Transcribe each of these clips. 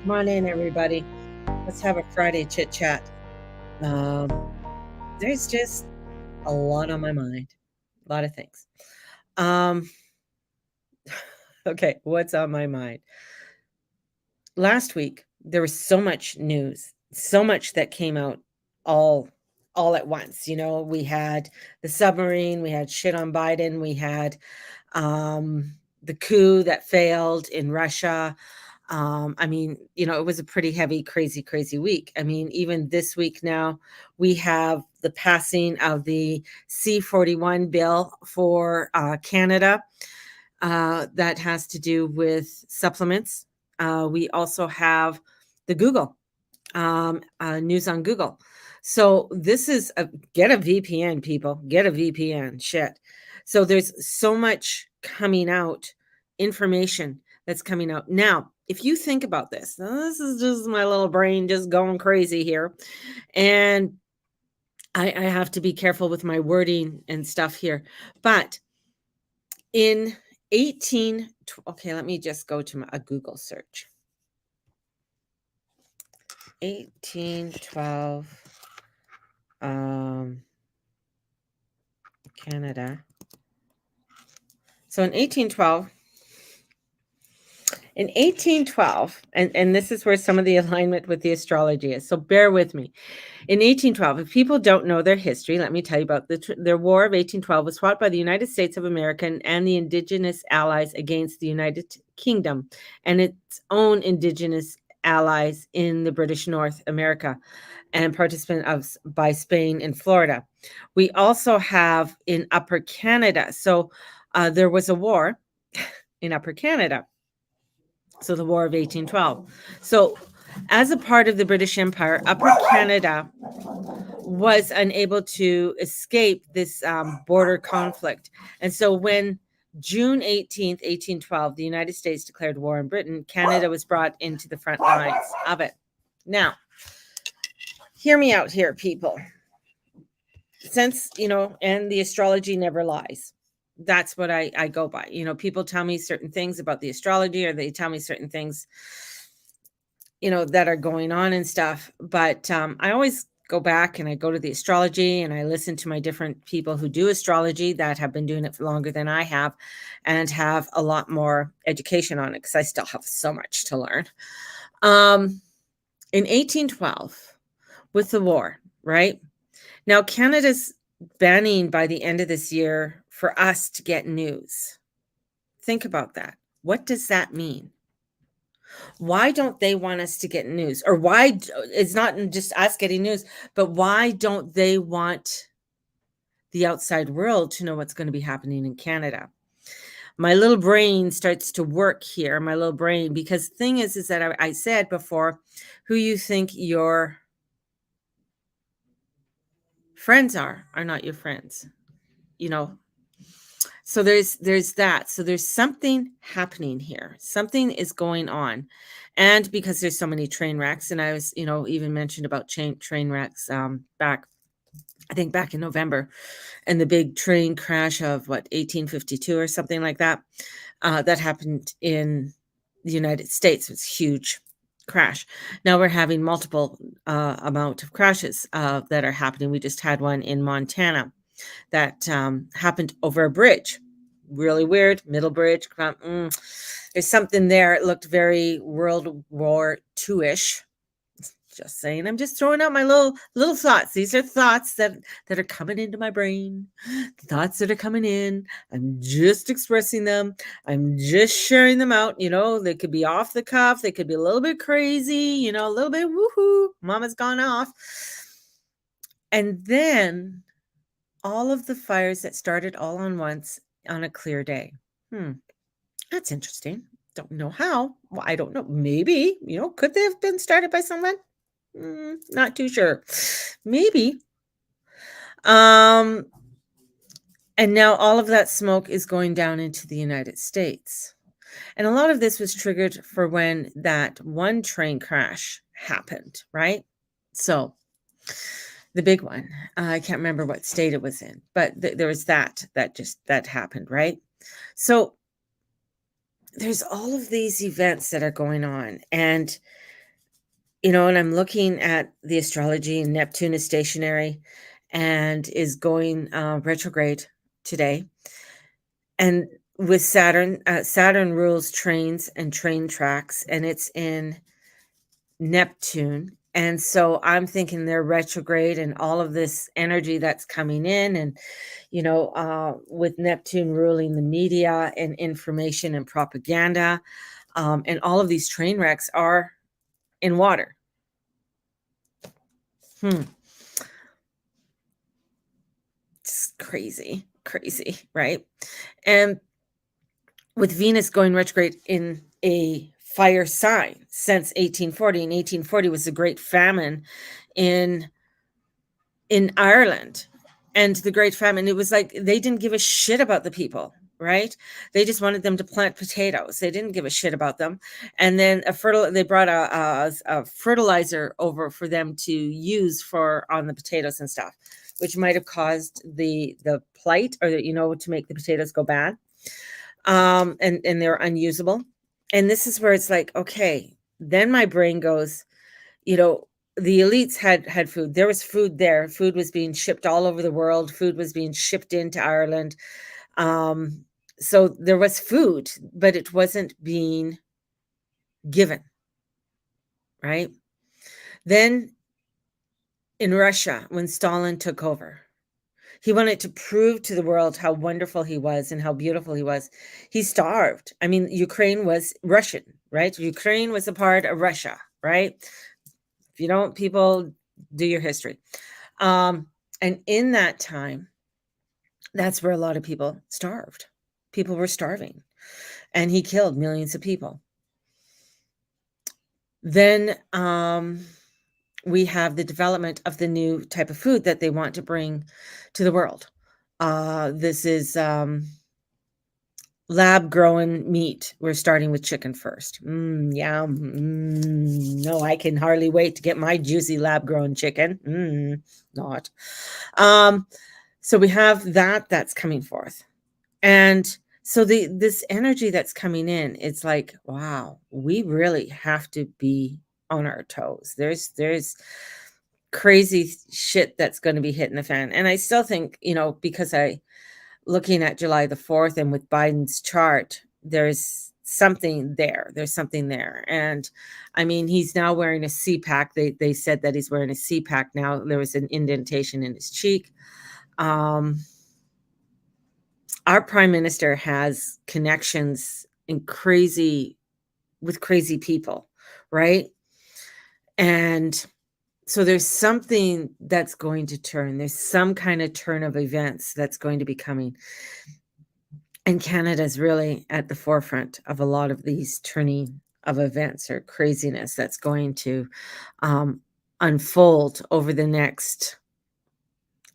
Come on in, everybody. Let's have a Friday chit chat. Um, there's just a lot on my mind, a lot of things. Um, okay, what's on my mind? Last week there was so much news, so much that came out all all at once. We had the submarine, we had shit on Biden, we had the coup that failed in Russia. It was a pretty heavy, crazy, crazy week. I mean, even this week now, we have the passing of the C-41 bill for Canada that has to do with supplements. We also have the Google news on Google. So this is get a VPN, people. Get a VPN. Shit. So there's so much coming out, information that's coming out. Now, if you think about this, now this is just my little brain just going crazy here. And I have to be careful with my wording and stuff here. But in 18, okay, let me just go to a Google search. 1812 Canada. So in 1812, and this is where some of the alignment with the astrology is. So bear with me. In 1812, if people don't know their history, let me tell you about the War of 1812 was fought by the United States of America and the Indigenous allies against the United Kingdom and its own Indigenous allies in the British North America and participant by Spain and Florida. We also have in Upper Canada. So there was a war in Upper Canada. So the War of 1812. So as a part of the British Empire, Upper Canada was unable to escape this border conflict. And so when June 18th, 1812, the United States declared war on Britain, Canada was brought into the front lines of it. Now, hear me out here, people. Since, and the astrology never lies. That's what I go by. People tell me certain things about the astrology, or they tell me certain things, that are going on and stuff. But I always go back and I go to the astrology and I listen to my different people who do astrology that have been doing it for longer than I have and have a lot more education on it because I still have so much to learn. In 1812, with the war, right? Now, Canada's banning by the end of this year for us to get news. Think about that. What does that mean? Why don't they want us to get news? Or why it's not just us getting news, but why don't they want the outside world to know what's going to be happening in Canada? My little brain starts to work here, my little brain, because the thing is that I said before, who you think your friends are not your friends, So there's that. So there's something happening here. Something is going on. And because there's so many train wrecks, and I was, even mentioned about train wrecks back in November, and the big train crash of 1852 or something like that, that happened in the United States. It was a huge crash. Now we're having multiple amount of crashes that are happening. We just had one in Montana that happened over a bridge. Really weird, middle bridge. There's something there. It looked very World War II-ish. Just saying. I'm just throwing out my little thoughts. These are thoughts that are coming into my brain. Thoughts that are coming in. I'm just expressing them. I'm just sharing them out. They could be off the cuff. They could be a little bit crazy. A little bit woohoo. Mama's gone off. And then all of the fires that started all on once on a clear day. That's interesting. Don't know how. Well, I don't know. Maybe, could they have been started by someone? Not too sure. Maybe. And now all of that smoke is going down into the United States. And a lot of this was triggered for when that one train crash happened, right? So the big one, I can't remember what state it was in, but there was that happened, right? So there's all of these events that are going on, and And I'm looking at the astrology, and Neptune is stationary and is going retrograde today. And with Saturn, Saturn rules trains and train tracks, and it's in Neptune. And so I'm thinking they're retrograde and all of this energy that's coming in, and with Neptune ruling the media and information and propaganda, and all of these train wrecks are in water. Hmm. It's crazy, crazy, right? And with Venus going retrograde in a fire sign since 1840, and 1840 was the Great Famine in Ireland. And the Great Famine, it was like they didn't give a shit about the people, right? They just wanted them to plant potatoes. They didn't give a shit about them. And then they brought a fertilizer over for them to use on the potatoes and stuff, which might have caused the plight, or to make the potatoes go bad. And they're unusable. And this is where it's like, okay, then my brain goes, the elites had food. There was food there. Food was being shipped all over the world. Food was being shipped into Ireland. So there was food, but it wasn't being given, right? Then in Russia, when Stalin took over, he wanted to prove to the world how wonderful he was and how beautiful he was. He starved. I mean, Ukraine was Russian, right? Ukraine was a part of Russia, right? If you don't, people, do your history. And in that time, that's where a lot of people starved. People were starving, and he killed millions of people. Then we have the development of the new type of food that they want to bring to the world. This is lab grown meat. We're starting with chicken first. Yeah. No, I can hardly wait to get my juicy lab grown chicken. Not. So we have that's coming forth. And so this energy that's coming in, it's like, wow, we really have to be on our toes. There's crazy shit that's going to be hitting the fan. And I still think, because looking at July the 4th and with Biden's chart, there's something there. There's something there. And I mean, he's now wearing a CPAC. They said that he's wearing a CPAC now. There was an indentation in his cheek. Our prime minister has connections with crazy people, right? And so there's something that's going to turn. There's some kind of turn of events that's going to be coming. And Canada's really at the forefront of a lot of these turning of events or craziness that's going to unfold over the next,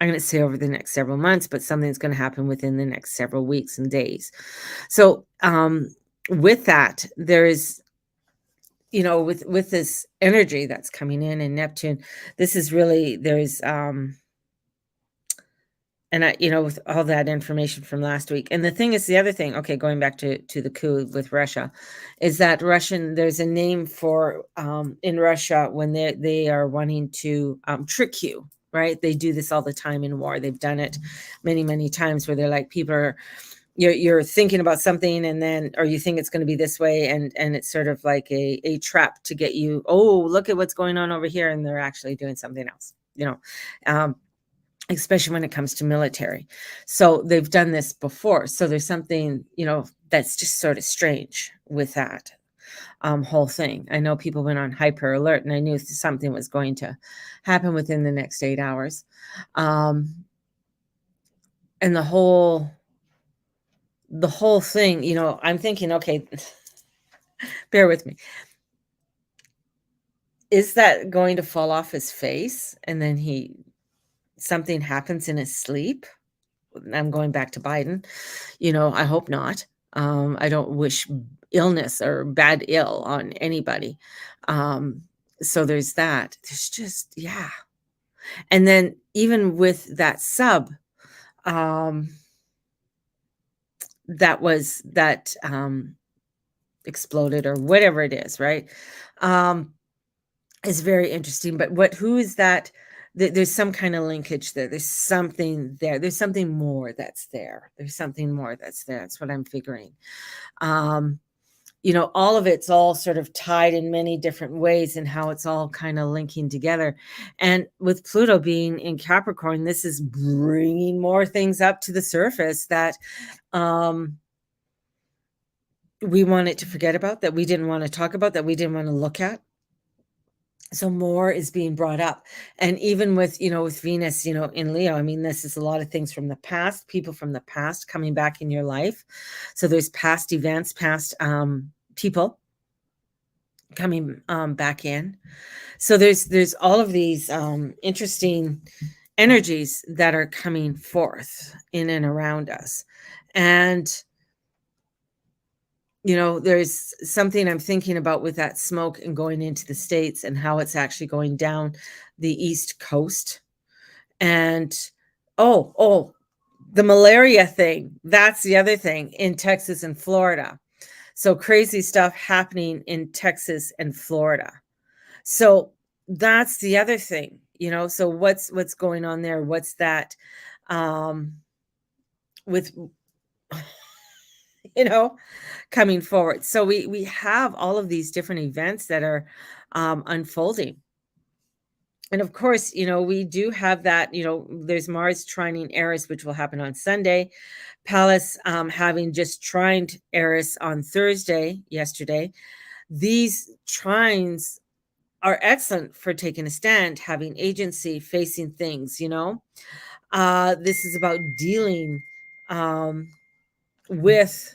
I'm going to say over the next several months, but something's going to happen within the next several weeks and days. So with that, there's, with this energy that's coming in Neptune, this is really, there's, and with all that information from last week. And the thing is, the other thing, okay, going back to the coup with Russia, is that there's a name for, in Russia, when they are wanting to trick you, right? They do this all the time in war. They've done it many, many times, where they're like, people are, you're thinking about something, and then, or you think it's going to be this way, and it's sort of like a trap to get you, oh, look at what's going on over here, and they're actually doing something else, especially when it comes to military. So they've done this before. So there's something, that's just sort of strange with that whole thing. I know people went on hyper alert, and I knew something was going to happen within the next 8 hours. And the whole thing, I'm thinking, okay, bear with me. Is that going to fall off his face, and then something happens in his sleep? I'm going back to Biden. I hope not. I don't wish illness or bad ill on anybody. So there's that. There's just, yeah. And then even with that sub, that exploded, or whatever it is, right? is very interesting. But who is that? There's some kind of linkage there. There's something there. There's something more that's there. There's something more that's there. That's what I'm figuring. All of it's all sort of tied in many different ways and how it's all kind of linking together. And with Pluto being in Capricorn, this is bringing more things up to the surface that we wanted to forget about, that we didn't want to talk about, that we didn't want to look at. So more is being brought up. And even with Venus, in Leo, I mean, this is a lot of things from the past, people from the past coming back in your life. So there's past events, past people coming back in. So there's all of these interesting energies that are coming forth in and around us. And there's something I'm thinking about with that smoke and going into the States and how it's actually going down the East Coast. And the malaria thing, that's the other thing in Texas and Florida. So crazy stuff happening in Texas and Florida. So that's the other thing, so what's going on there? What's that with coming forward? So we have all of these different events that are unfolding. And of course, we do have that, there's Mars trining Eris, which will happen on Sunday. Pallas having just trined Eris on Thursday, yesterday. These trines are excellent for taking a stand, having agency, facing things, this is about dealing with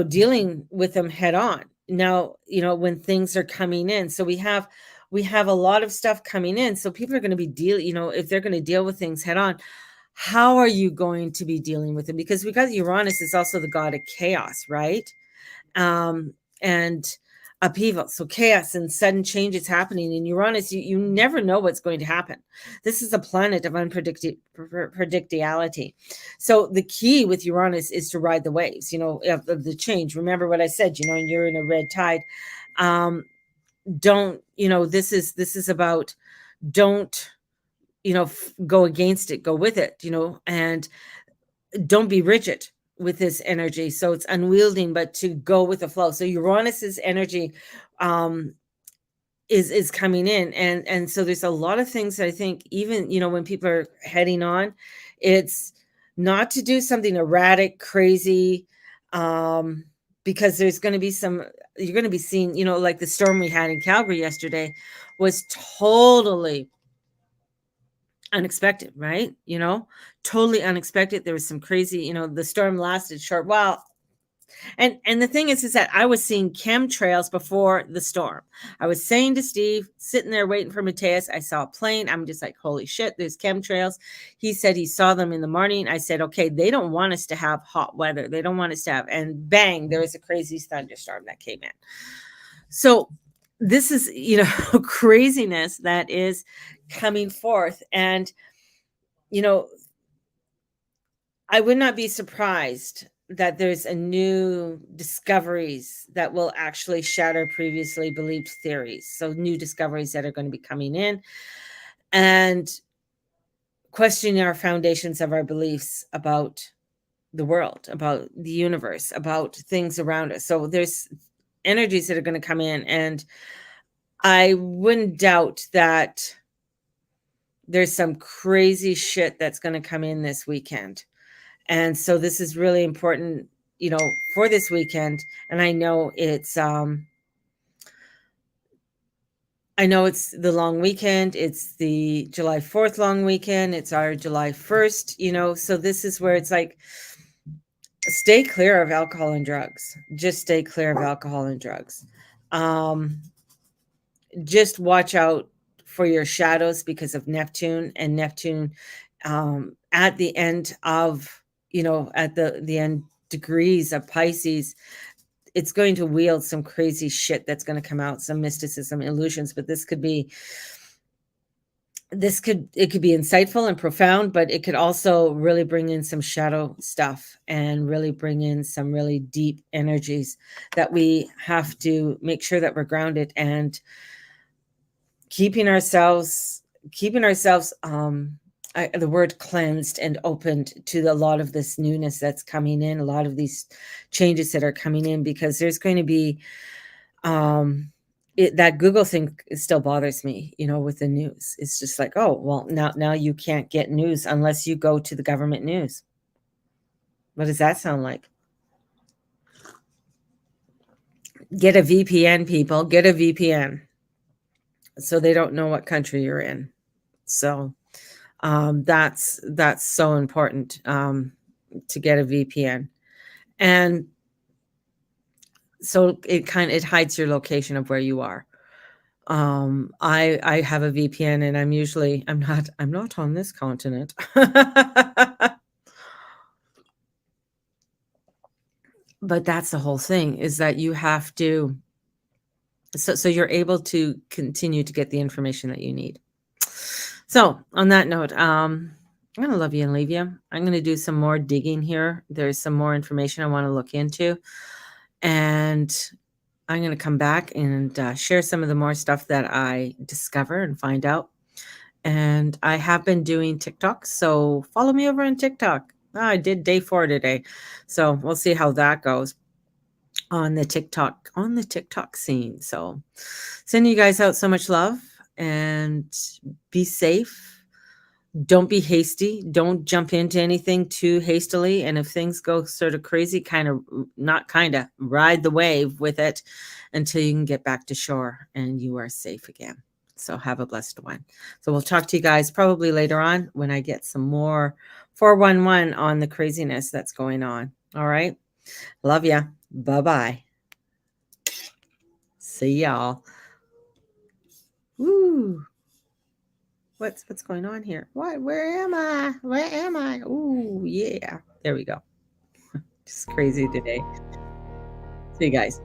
dealing with them head on. Now, when things are coming in, so we have a lot of stuff coming in, so people are going to be if they're going to deal with things head on, how are you going to be dealing with it? Because we got Uranus is also the god of chaos, right? And upheaval, so chaos and sudden changes happening in Uranus. You never know what's going to happen. This is a planet of unpredictability. So the key with Uranus is to ride the waves, of the change. Remember what I said, you're in a red tide. Don't, this is about, don't, go against it, go with it, and don't be rigid with this energy. So it's unwielding, but to go with the flow. So Uranus's energy is coming in, and so there's a lot of things that I think, even when people are heading on, it's not to do something erratic, crazy, because there's going to be you're going to be seeing, like the storm we had in Calgary yesterday was totally unexpected, right? Totally unexpected. There was some crazy, the storm lasted short while. And the thing is that I was seeing chemtrails before the storm. I was saying to Steve, sitting there waiting for Mateus, I saw a plane. I'm just like, holy shit, there's chemtrails. He said he saw them in the morning. I said, okay, they don't want us to have hot weather. They don't want us to have, and bang, there was a crazy thunderstorm that came in. So this is, craziness that is coming forth. And, I would not be surprised that there's a new discoveries that will actually shatter previously believed theories. So new discoveries that are going to be coming in and questioning our foundations of our beliefs about the world, about the universe, about things around us. So there's energies that are going to come in, and I wouldn't doubt that there's some crazy shit that's going to come in this weekend. And so this is really important, for this weekend. And I know it's the long weekend. It's the July 4th long weekend. It's our July 1st, so this is where it's like, stay clear of alcohol and drugs. Just stay clear of alcohol and drugs. Just watch out for your shadows because of Neptune, and Neptune at the end of, at the end degrees of Pisces, it's going to wield some crazy shit that's going to come out, some mysticism, illusions. But it could be insightful and profound, but it could also really bring in some shadow stuff and really bring in some really deep energies that we have to make sure that we're grounded and keeping ourselves keeping ourselves the word cleansed and opened to a lot of this newness that's coming in, a lot of these changes that are coming in, because there's going to be um that Google thing still bothers me, with the news. It's just like, oh, well, now you can't get news unless you go to the government news. What does that sound like? Get a VPN, people. Get a VPN so they don't know what country you're in. So that's so important, to get a VPN, and so it hides your location of where you are. I have a VPN, and I'm not on this continent. But that's the whole thing, is that you have to, so you're able to continue to get the information that you need. So on that note, I'm gonna love you and leave you. I'm gonna do some more digging here. There's some more information I want to look into, and I'm gonna come back and share some of the more stuff that I discover and find out. And I have been doing TikTok, so follow me over on TikTok. I did day 4 today, so we'll see how that goes on the TikTok scene. So sending you guys out so much love, and be safe. Don't be hasty. Don't jump into anything too hastily. And if things go sort of crazy, not kind of, ride the wave with it until you can get back to shore and you are safe again. So have a blessed one. So we'll talk to you guys probably later on when I get some more 411 on the craziness that's going on. All right. Love ya. Bye-bye. See y'all. Woo. What's going on here? What? Where am I? Where am I? Ooh, yeah. There we go. Just crazy today. See you guys.